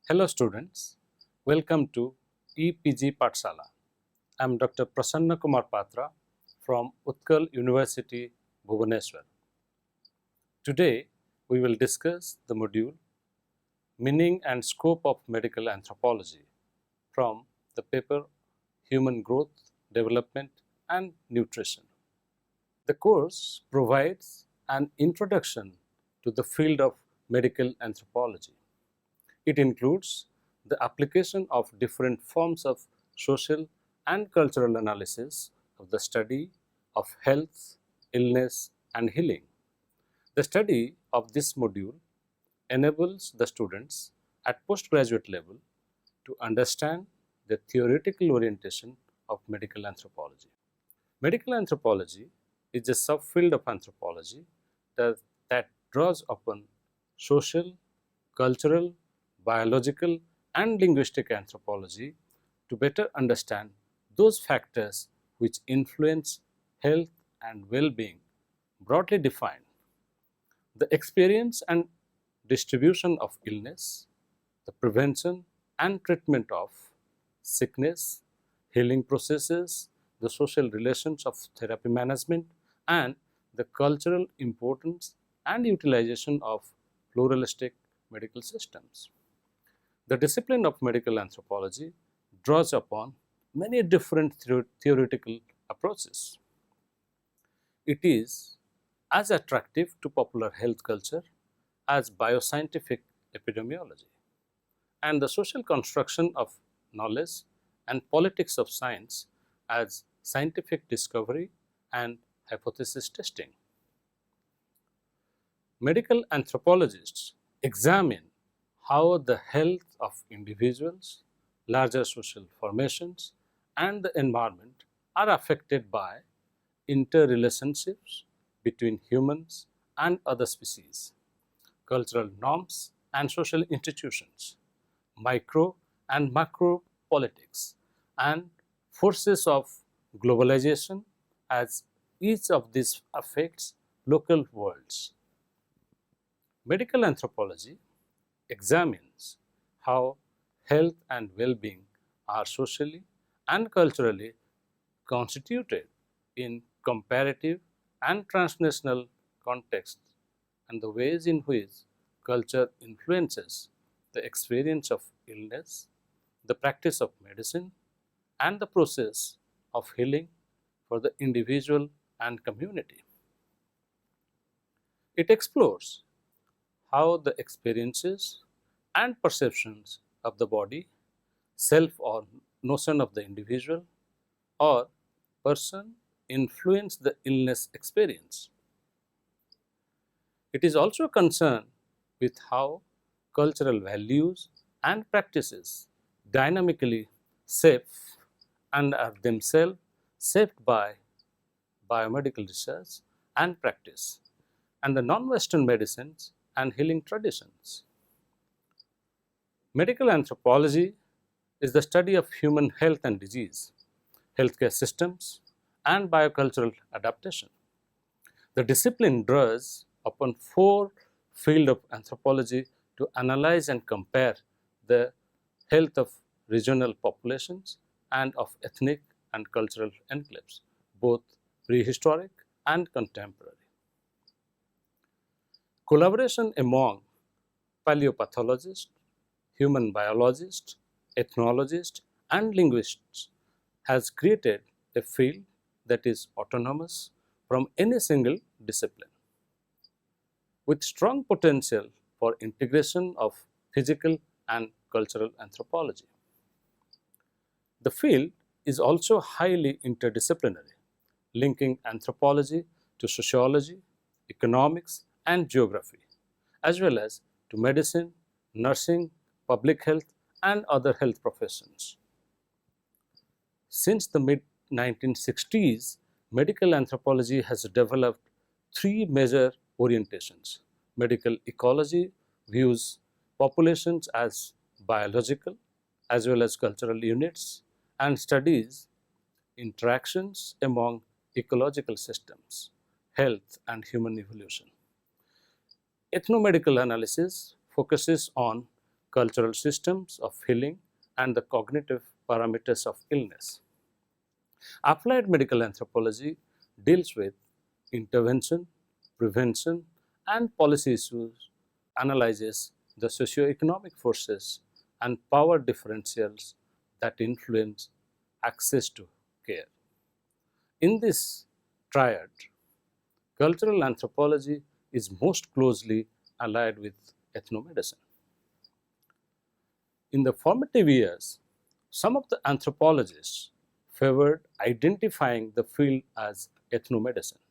Hello students, welcome to EPG Patsala. I am Dr. Prasanna Kumar Patra from Utkal University, Bhubaneswar. Today we will discuss the module Meaning and Scope of Medical Anthropology from the paper Human Growth, Development and Nutrition. The course provides an introduction to the field of medical anthropology. It includes the application of different forms of social and cultural analysis of the study of health, illness, and healing. The study of this module enables the students at postgraduate level to understand the theoretical orientation of medical anthropology. Medical anthropology is a subfield of anthropology that draws upon social, cultural, biological, and linguistic anthropology to better understand those factors which influence health and well-being. Broadly defined, the experience and distribution of illness, the prevention and treatment of sickness, healing processes, the social relations of therapy management, and the cultural importance and utilization of pluralistic medical systems. The discipline of medical anthropology draws upon many different theoretical approaches. It is as attractive to popular health culture as bioscientific epidemiology, and the social construction of knowledge and politics of science as scientific discovery and hypothesis testing. Medical anthropologists examine how the health of individuals, larger social formations, and the environment are affected by interrelationships between humans and other species, cultural norms and social institutions, micro and macro politics, and forces of globalization as each of these affects local worlds. Medical anthropology examines how health and well-being are socially and culturally constituted in comparative and transnational contexts and the ways in which culture influences the experience of illness, the practice of medicine, and the process of healing for the individual and community. It explores how the experiences and perceptions of the body, self or notion of the individual or person influence the illness experience. It is also concerned with how cultural values and practices dynamically shape and are themselves shaped by biomedical research and practice and the non-Western medicines and healing traditions. Medical anthropology is the study of human health and disease, healthcare systems, and biocultural adaptation. The discipline draws upon four fields of anthropology to analyze and compare the health of regional populations and of ethnic and cultural enclaves, both prehistoric and contemporary. Collaboration among paleopathologists, human biologists, ethnologists, and linguists has created a field that is autonomous from any single discipline, with strong potential for integration of physical and cultural anthropology. The field is also highly interdisciplinary, linking anthropology to sociology, economics, and geography, as well as to medicine, nursing, public health, and other health professions. Since the mid-1960s, medical anthropology has developed three major orientations. Medical ecology views populations as biological as well as cultural units and studies interactions among ecological systems, health, and human evolution. Ethnomedical analysis focuses on cultural systems of healing, and the cognitive parameters of illness. Applied medical anthropology deals with intervention, prevention, and policy issues, analyzes the socio-economic forces and power differentials that influence access to care. In this triad, cultural anthropology is most closely allied with ethnomedicine. In the formative years, some of the anthropologists favored identifying the field as ethnomedicine,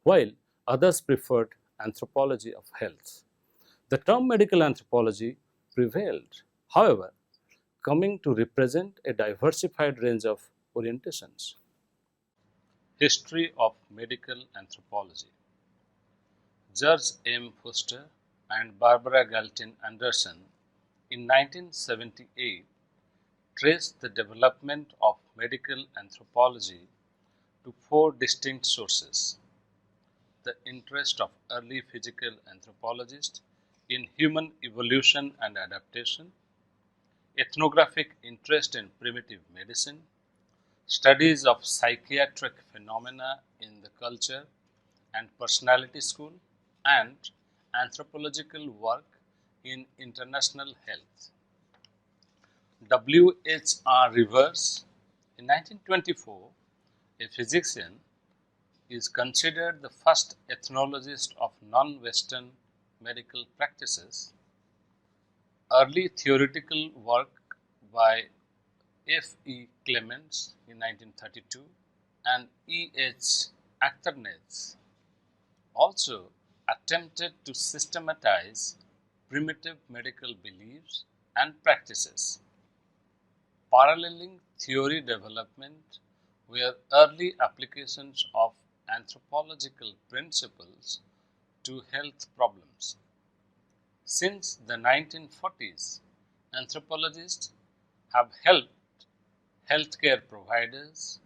while others preferred anthropology of health. The term medical anthropology prevailed, however, coming to represent a diversified range of orientations. History of medical anthropology. George M. Foster and Barbara Galton Anderson in 1978 traced the development of medical anthropology to four distinct sources: the interest of early physical anthropologists in human evolution and adaptation, ethnographic interest in primitive medicine, studies of psychiatric phenomena in the culture and personality school, and anthropological work in international health. W. H. R. Rivers, in 1924, a physician, is considered the first ethnologist of non-Western medical practices. Early theoretical work by F. E. Clements in 1932 and E. H. Achternetz also attempted to systematize primitive medical beliefs and practices. Paralleling theory development were early applications of anthropological principles to health problems. Since the 1940s, anthropologists have helped healthcare providers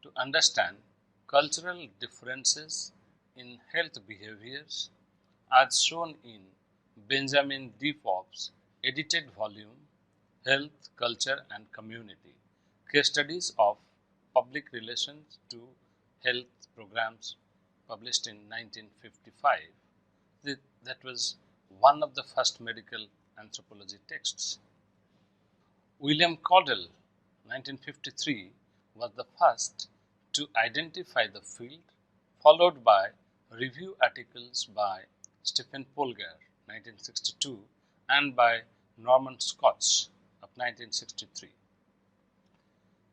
to understand cultural differences in health behaviors, as shown in Benjamin D. Pop's edited volume Health, Culture and Community, Case Studies of Public Relations to Health Programs, published in 1955. That was one of the first medical anthropology texts. William Caudle, 1953, was the first to identify the field, followed by review articles by Stephen Polgar, 1962, and by Norman Scotch of 1963.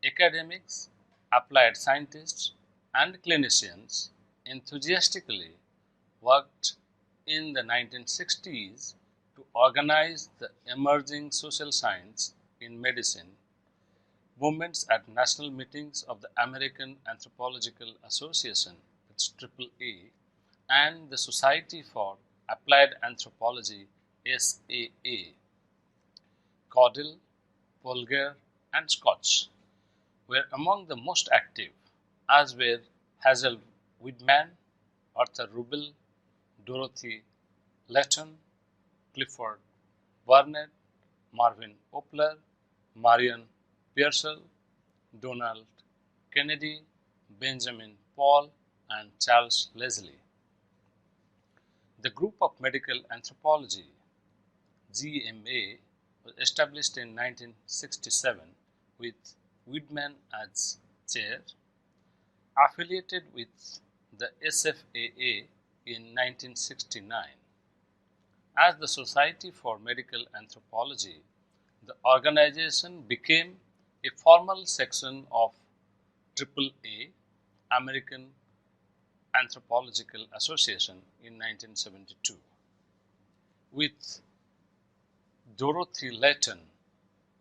Academics, applied scientists, and clinicians enthusiastically worked in the 1960s to organize the emerging social science in medicine movements at national meetings of the American Anthropological Association, its AAA, and the Society for Applied Anthropology, SAA. Caudle, Polgar, and Scotch were among the most active, as were Hazel Widman, Arthur Rubel, Dorothy Letton, Clifford Burnett, Marvin Opler, Marion Pearsall, Donald Kennedy, Benjamin Paul, and Charles Leslie. The Group of Medical Anthropology, GMA, was established in 1967 with Widman as chair, affiliated with the SFAA in 1969. As the Society for Medical Anthropology, the organization became a formal section of AAA, American Anthropological Association, in 1972. With Dorothy Letton,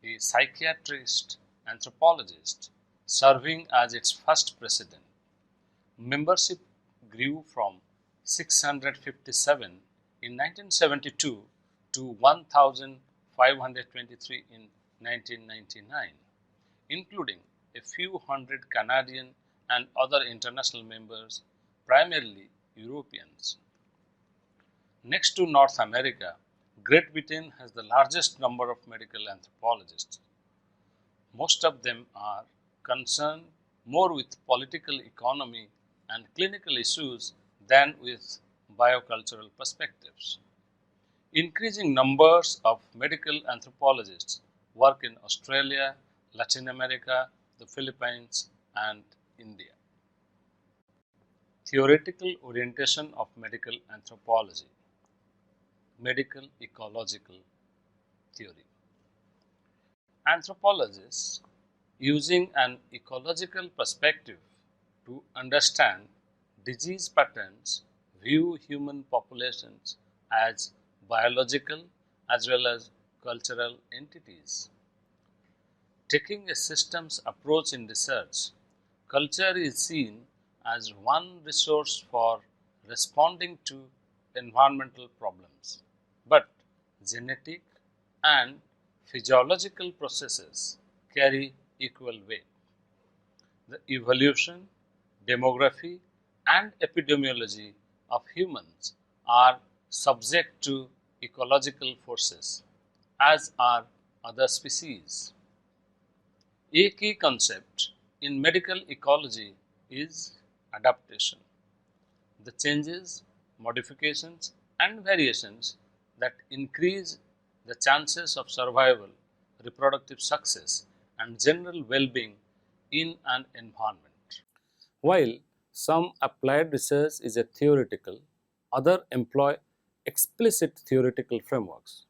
a psychiatrist anthropologist, serving as its first president, membership grew from 657 in 1972 to 1,523 in 1999, including a few hundred Canadian and other international members, primarily Europeans. Next to North America, Great Britain has the largest number of medical anthropologists. Most of them are concerned more with political economy and clinical issues than with biocultural perspectives. Increasing numbers of medical anthropologists work in Australia, Latin America, the Philippines, and India. Theoretical orientation of medical anthropology, medical ecological theory. Anthropologists, using an ecological perspective to understand disease patterns, view human populations as biological as well as cultural entities. Taking a systems approach in research, culture is seen as one resource for responding to environmental problems, but genetic and physiological processes carry equal weight. The evolution, demography, and epidemiology of humans are subject to ecological forces, as are other species. A key concept in medical ecology is adaptation. The changes, modifications, and variations that increase the chances of survival, reproductive success, and general well-being in an environment. While some applied research is a theoretical, others employ explicit theoretical frameworks.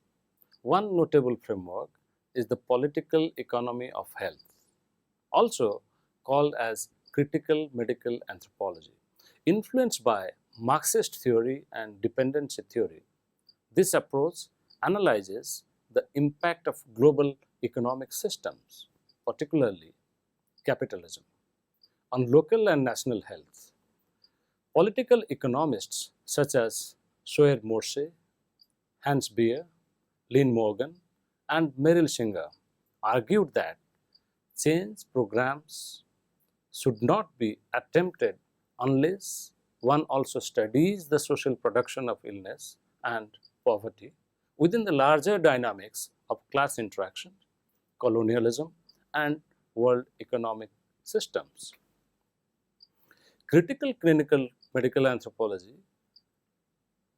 One notable framework is the political economy of health, also called as critical medical anthropology. Influenced by Marxist theory and dependency theory, this approach analyzes the impact of global economic systems, particularly capitalism, on local and national health. Political economists such as Shoer Morse, Hans Beer, Lynn Morgan, and Meryl Singer argued that change programs should not be attempted unless one also studies the social production of illness and poverty within the larger dynamics of class interaction, colonialism, and world economic systems. Critical clinical medical anthropology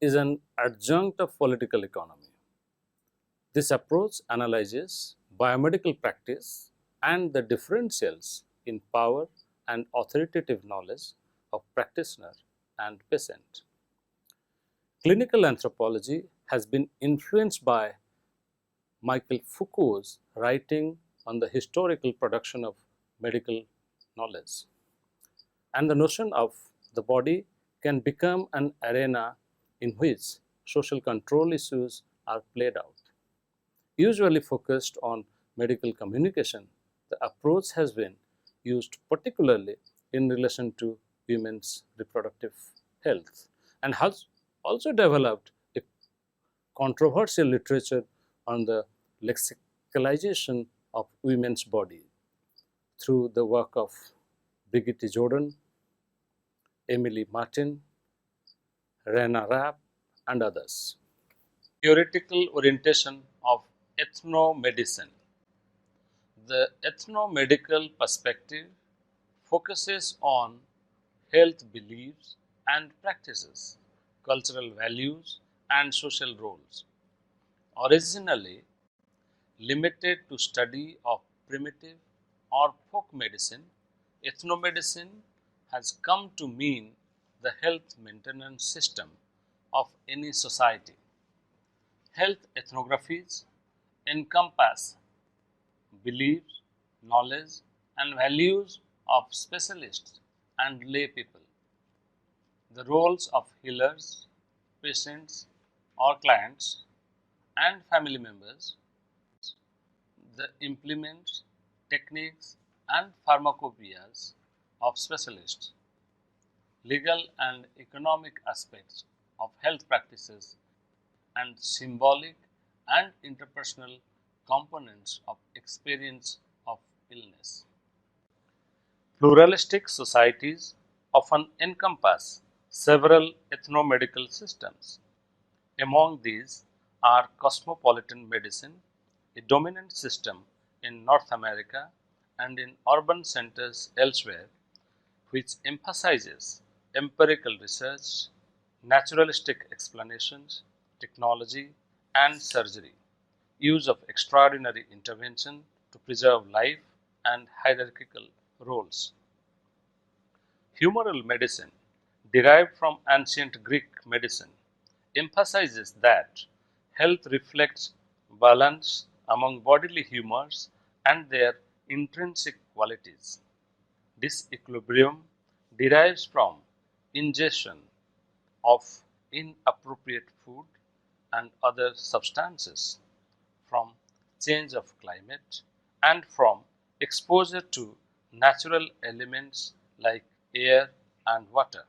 is an adjunct of political economy. This approach analyzes biomedical practice and the differentials in power and authoritative knowledge of practitioner and patient. Clinical anthropology has been influenced by Michael Foucault's writing on the historical production of medical knowledge, and the notion of the body can become an arena in which social control issues are played out. Usually focused on medical communication, the approach has been used particularly in relation to women's reproductive health and has also developed a controversial literature on the lexicalization of women's body through the work of Brigitte Jordan, Emily Martin, Rena Rapp, and others. Theoretical orientation of ethnomedicine. The ethnomedical perspective focuses on health beliefs and practices, cultural values, and social roles. Originally limited to study of primitive or folk medicine, ethnomedicine has come to mean the health maintenance system of any society. Health ethnographies encompass beliefs, knowledge, and values of specialists and lay people. The roles of healers, patients, or clients, and family members, the implements, techniques, and pharmacopoeias of specialists, legal and economic aspects of health practices, and symbolic and interpersonal components of experience of illness. Pluralistic societies often encompass several ethnomedical systems. Among these are cosmopolitan medicine, a dominant system in North America and in urban centers elsewhere, which emphasizes empirical research, naturalistic explanations, technology, and surgery, use of extraordinary intervention to preserve life, and hierarchical roles. Humoral medicine, derived from ancient Greek medicine, emphasizes that health reflects balance among bodily humors and their intrinsic qualities. This equilibrium derives from ingestion of inappropriate food and other substances, from change of climate, and from exposure to natural elements like air and water.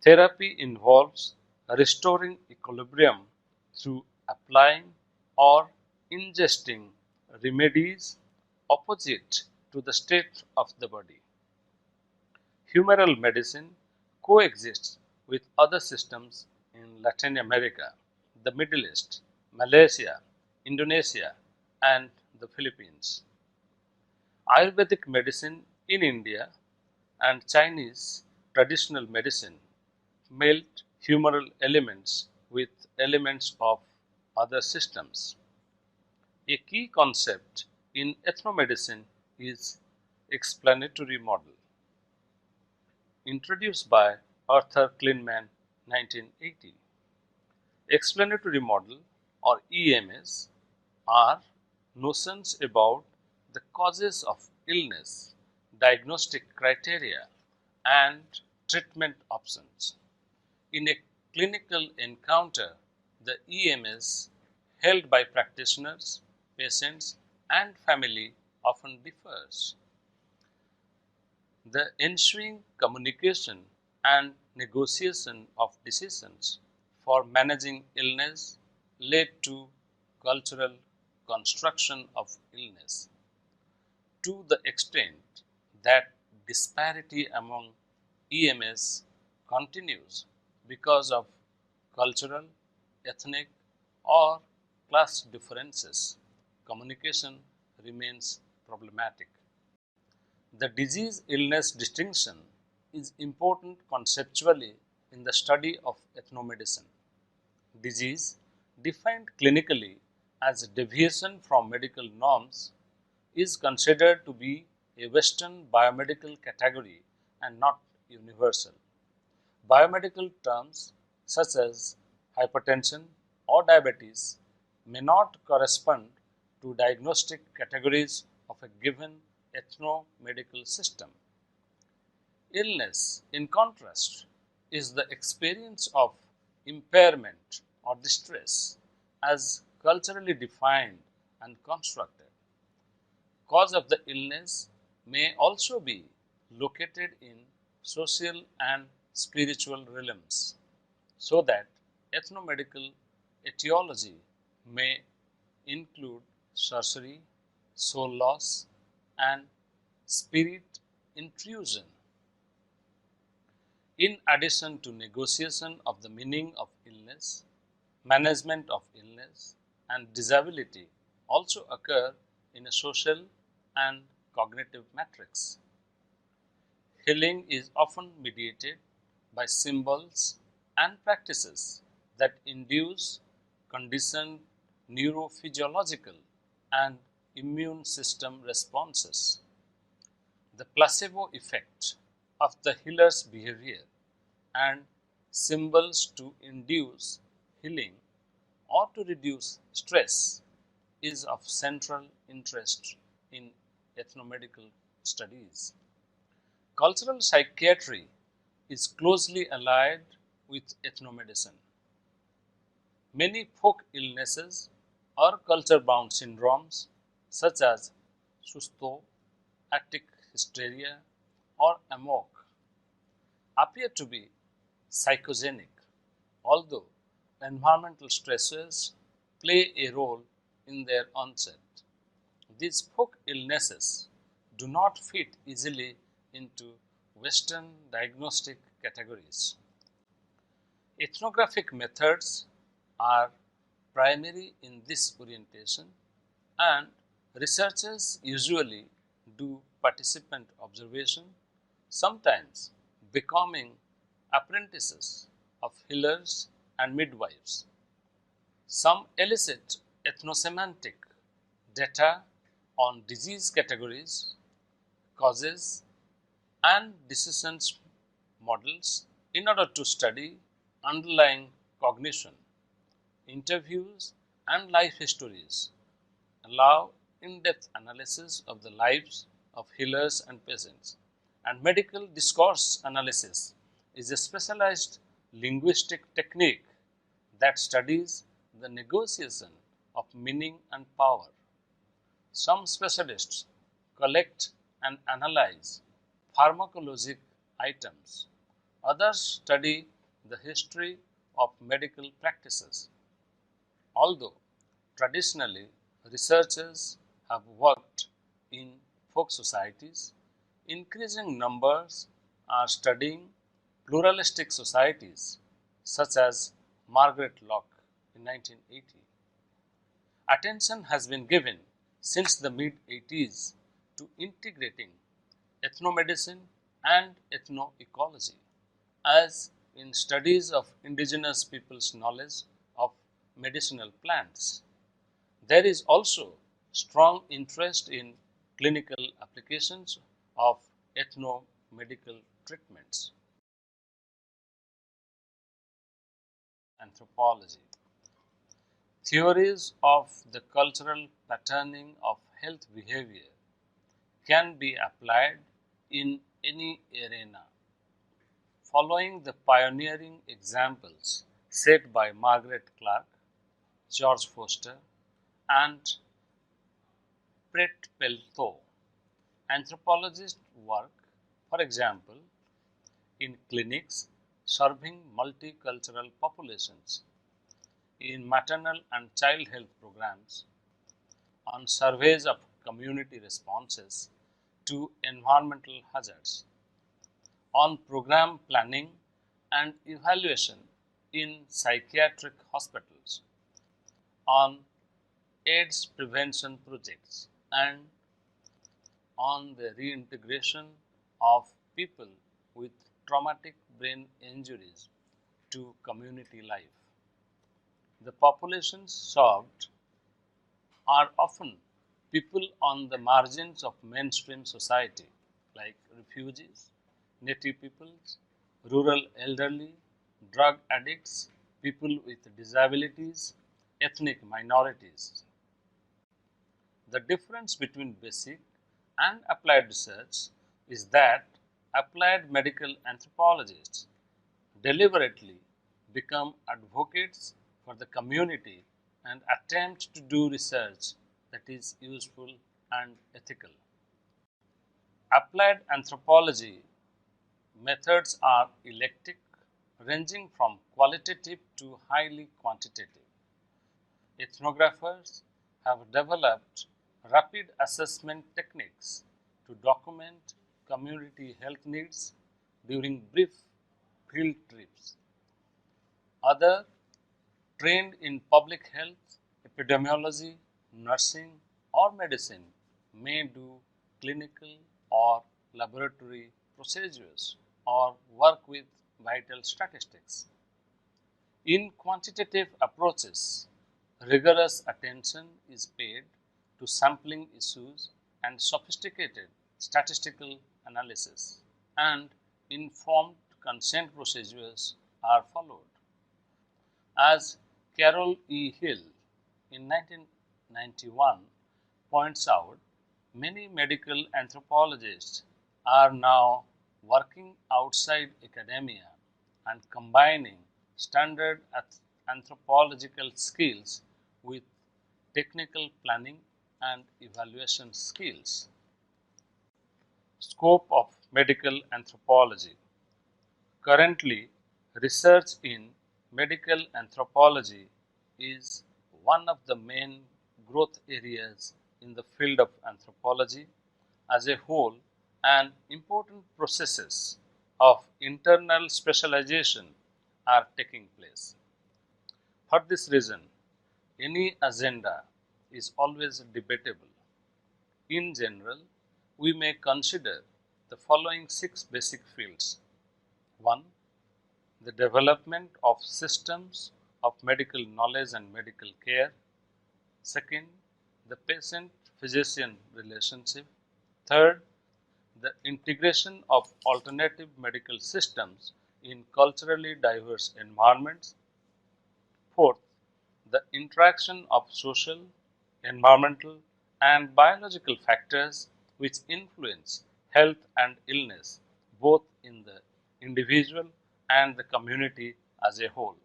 Therapy involves restoring equilibrium through applying or ingesting remedies opposite to the state of the body. Humoral medicine coexists with other systems in Latin America, the Middle East, Malaysia, Indonesia, and the Philippines. Ayurvedic medicine in India and Chinese traditional medicine meld humoral elements with elements of other systems. A key concept in ethnomedicine is explanatory model, introduced by Arthur Kleinman 1980. Explanatory model or EMS are notions about the causes of illness, diagnostic criteria, and treatment options. In a clinical encounter, the EMS held by practitioners, patients, and family often differs. The ensuing communication and negotiation of decisions for managing illness led to cultural construction of illness to the extent that disparity among EMS continues because of cultural, ethnic, or class differences. Communication remains problematic. The disease illness distinction is important conceptually in the study of ethnomedicine. Disease, defined clinically as a deviation from medical norms, is considered to be a Western biomedical category and not universal. Biomedical terms such as hypertension or diabetes may not correspond to diagnostic categories of a given ethno-medical system. Illness, in contrast, is the experience of impairment or distress as culturally defined and constructed. Cause of the illness may also be located in social and spiritual realms, so that ethnomedical etiology may include sorcery, soul loss, and spirit intrusion. In addition to negotiation of the meaning of illness, management of illness, and disability also occur in a social and cognitive matrix. Healing is often mediated by symbols and practices that induce conditioned neurophysiological and immune system responses. The placebo effect of the healer's behavior and symbols to induce healing or to reduce stress is of central interest in ethnomedical studies. Cultural psychiatry is closely allied with ethnomedicine. Many folk illnesses or culture-bound syndromes such as susto, actic hysteria, or amok appear to be psychogenic, although environmental stressors play a role in their onset. These folk illnesses do not fit easily into Western diagnostic categories. Ethnographic methods are primary in this orientation, and researchers usually do participant observation, sometimes becoming apprentices of healers and midwives. Some elicit ethnosemantic data on disease categories, causes, and decisions models in order to study underlying cognition. Interviews and life histories allow in-depth analysis of the lives of healers and patients, and medical discourse analysis is a specialized linguistic technique that studies the negotiation of meaning and power. Some specialists collect and analyze pharmacologic items. Others study the history of medical practices. Although traditionally researchers have worked in folk societies, increasing numbers are studying pluralistic societies such as Margaret Locke in 1980. Attention has been given since the mid-80s to integrating ethnomedicine and ethnoecology, as in studies of indigenous people's knowledge of medicinal plants. There is also strong interest in clinical applications of ethnomedical treatments. Anthropology. Theories of the cultural patterning of health behavior can be applied in any arena. Following the pioneering examples set by Margaret Clark, George Foster, and Brett Pelto, anthropologists work, for example, in clinics serving multicultural populations, in maternal and child health programs, on surveys of community responses to environmental hazards, on program planning and evaluation in psychiatric hospitals, on AIDS prevention projects, and on the reintegration of people with traumatic brain injuries to community life. The populations served are often people on the margins of mainstream society, like refugees, native peoples, rural elderly, drug addicts, people with disabilities, ethnic minorities. The difference between basic and applied research is that applied medical anthropologists deliberately become advocates for the community and attempt to do research that is useful and ethical. Applied anthropology methods are eclectic, ranging from qualitative to highly quantitative. Ethnographers have developed rapid assessment techniques to document community health needs during brief field trips. Others, trained in public health, epidemiology, nursing, or medicine, may do clinical or laboratory procedures or work with vital statistics. In quantitative approaches, rigorous attention is paid to sampling issues and sophisticated statistical analysis, and informed consent procedures are followed. As Carol E. Hill in 1991 points out, many medical anthropologists are now working outside academia and combining standard anthropological skills with technical planning and evaluation skills. Scope of medical anthropology. Currently, research in medical anthropology is one of the main growth areas in the field of anthropology as a whole, and important processes of internal specialization are taking place. For this reason, Any agenda is always debatable. In general, we may consider the following 6 basic fields. 1. The development of systems of medical knowledge and medical care. Second, the patient-physician relationship. Third, the integration of alternative medical systems in culturally diverse environments. Fourth, the interaction of social, environmental, and biological factors which influence health and illness both in the individual and the community as a whole.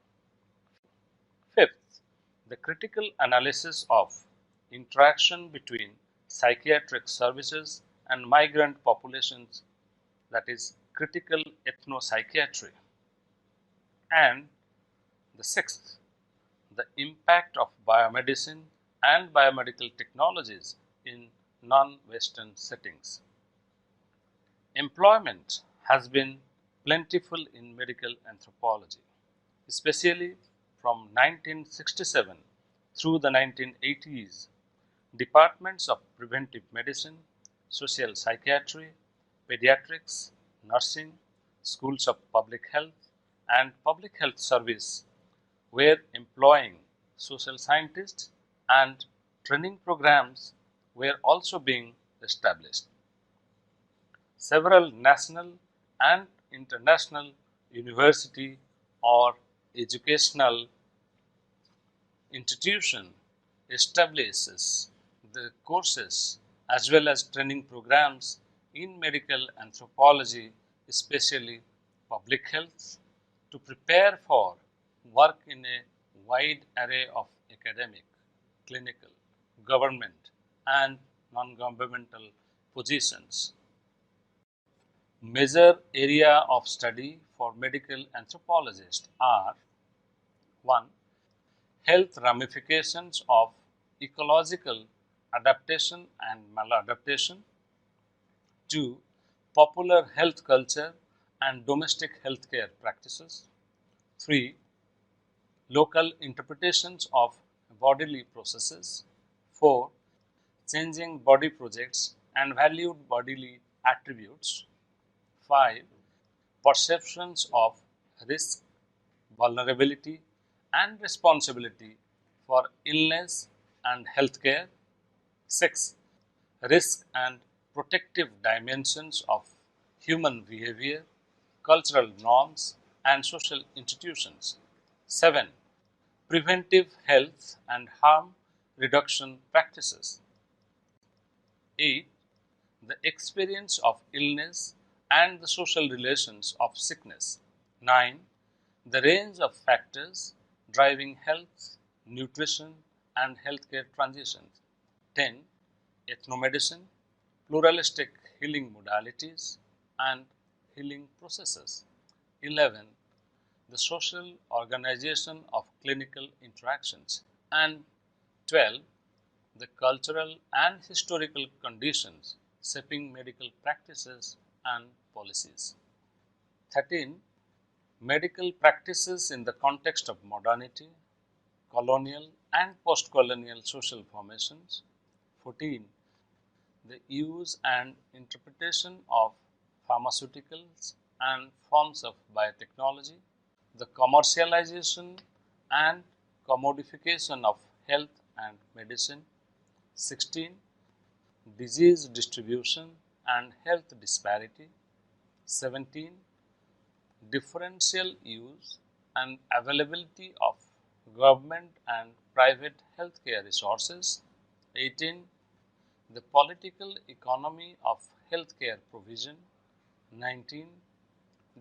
Fifth, the critical analysis of interaction between psychiatric services and migrant populations, that is, critical ethnopsychiatry. And the sixth, the impact of biomedicine and biomedical technologies in non-Western settings. Employment has been plentiful in medical anthropology, especially from 1967 through the 1980s. Departments of preventive medicine, social psychiatry, pediatrics, nursing, schools of public health, and public health service were employing social scientists, and training programs were also being established. Several national and international university or educational institution establishes the courses as well as training programs in medical anthropology, especially public health, to prepare for work in a wide array of academic, clinical, government, and non-governmental positions. Major area of study for medical anthropologists are: 1. Health ramifications of ecological adaptation and maladaptation. 2. Popular health culture and domestic healthcare practices. 3. Local interpretations of bodily processes. 4. Changing body projects and valued bodily attributes. 5. Perceptions of risk, vulnerability, and responsibility for illness and healthcare. 6. Risk and protective dimensions of human behavior, cultural norms, and social institutions. 7. Preventive health and harm reduction practices. 8. The experience of illness and the social relations of sickness. 9. The range of factors driving health, nutrition, and healthcare transitions. 10. Ethnomedicine, pluralistic healing modalities, and healing processes. 11. The social organization of clinical interactions. And 12. The cultural and historical conditions shaping medical practices and policies. 13. Medical practices in the context of modernity, colonial and post-colonial social formations. 14. The use and interpretation of pharmaceuticals and forms of biotechnology, the commercialization and commodification of health and medicine. 16. Disease distribution and health disparity. 17. Differential use and availability of government and private healthcare resources. 18. The political economy of healthcare provision. 19.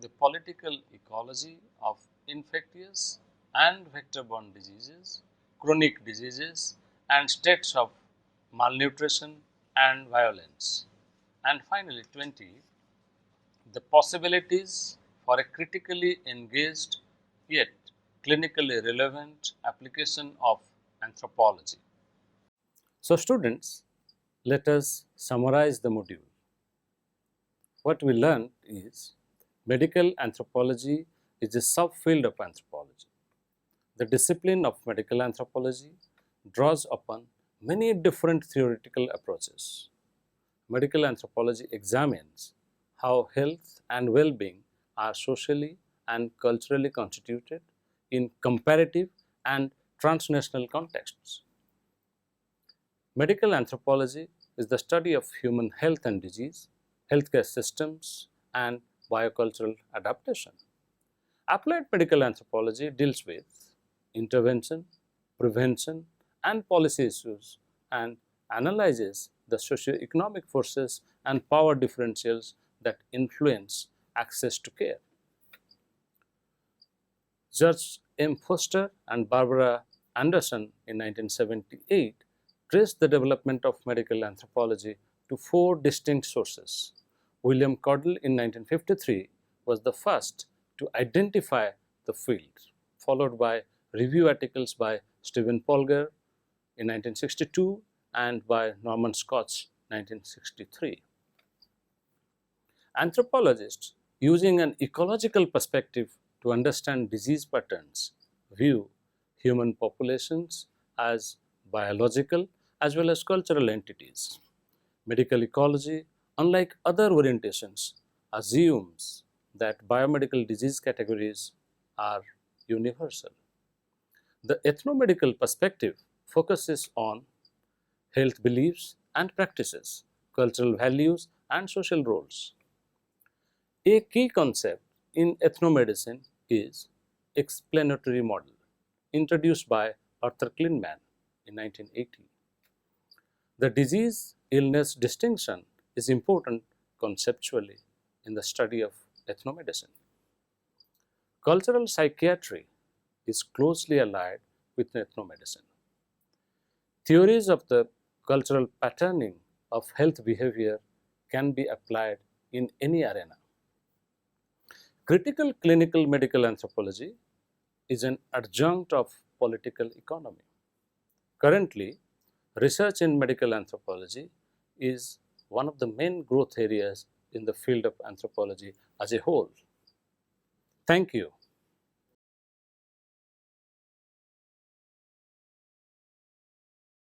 The political ecology of infectious and vector-borne diseases, chronic diseases, and states of malnutrition and violence. And finally, 20. The possibilities for a critically engaged yet clinically relevant application of anthropology. So, students, let us summarize the module. What we learned is medical anthropology is a subfield of anthropology. The discipline of medical anthropology draws upon many different theoretical approaches. Medical anthropology examines how health and well-being are socially and culturally constituted in comparative and transnational contexts. Medical anthropology is the study of human health and disease, healthcare systems, and biocultural adaptation. Applied medical anthropology deals with intervention, prevention, and policy issues and analyzes the socio-economic forces and power differentials that influence access to care. Judge M. Foster and Barbara Anderson in 1978 traced the development of medical anthropology to four distinct sources. William Cordell in 1953 was the first to identify the field, followed by review articles by Stephen Polgar in 1962 and by Norman Scotch 1963. Anthropologists, using an ecological perspective to understand disease patterns, view human populations as biological as well as cultural entities. Medical ecology, unlike other orientations, assumes that biomedical disease categories are universal. The ethnomedical perspective focuses on health beliefs and practices, cultural values, and social roles. A key concept in ethnomedicine is explanatory model, introduced by Arthur Kleinman in 1980. The disease-illness distinction is important conceptually in the study of ethnomedicine. Cultural psychiatry is closely allied with ethnomedicine. Theories of the cultural patterning of health behavior can be applied in any arena. Critical clinical medical anthropology is an adjunct of political economy. Currently, research in medical anthropology is one of the main growth areas in the field of anthropology as a whole. Thank you.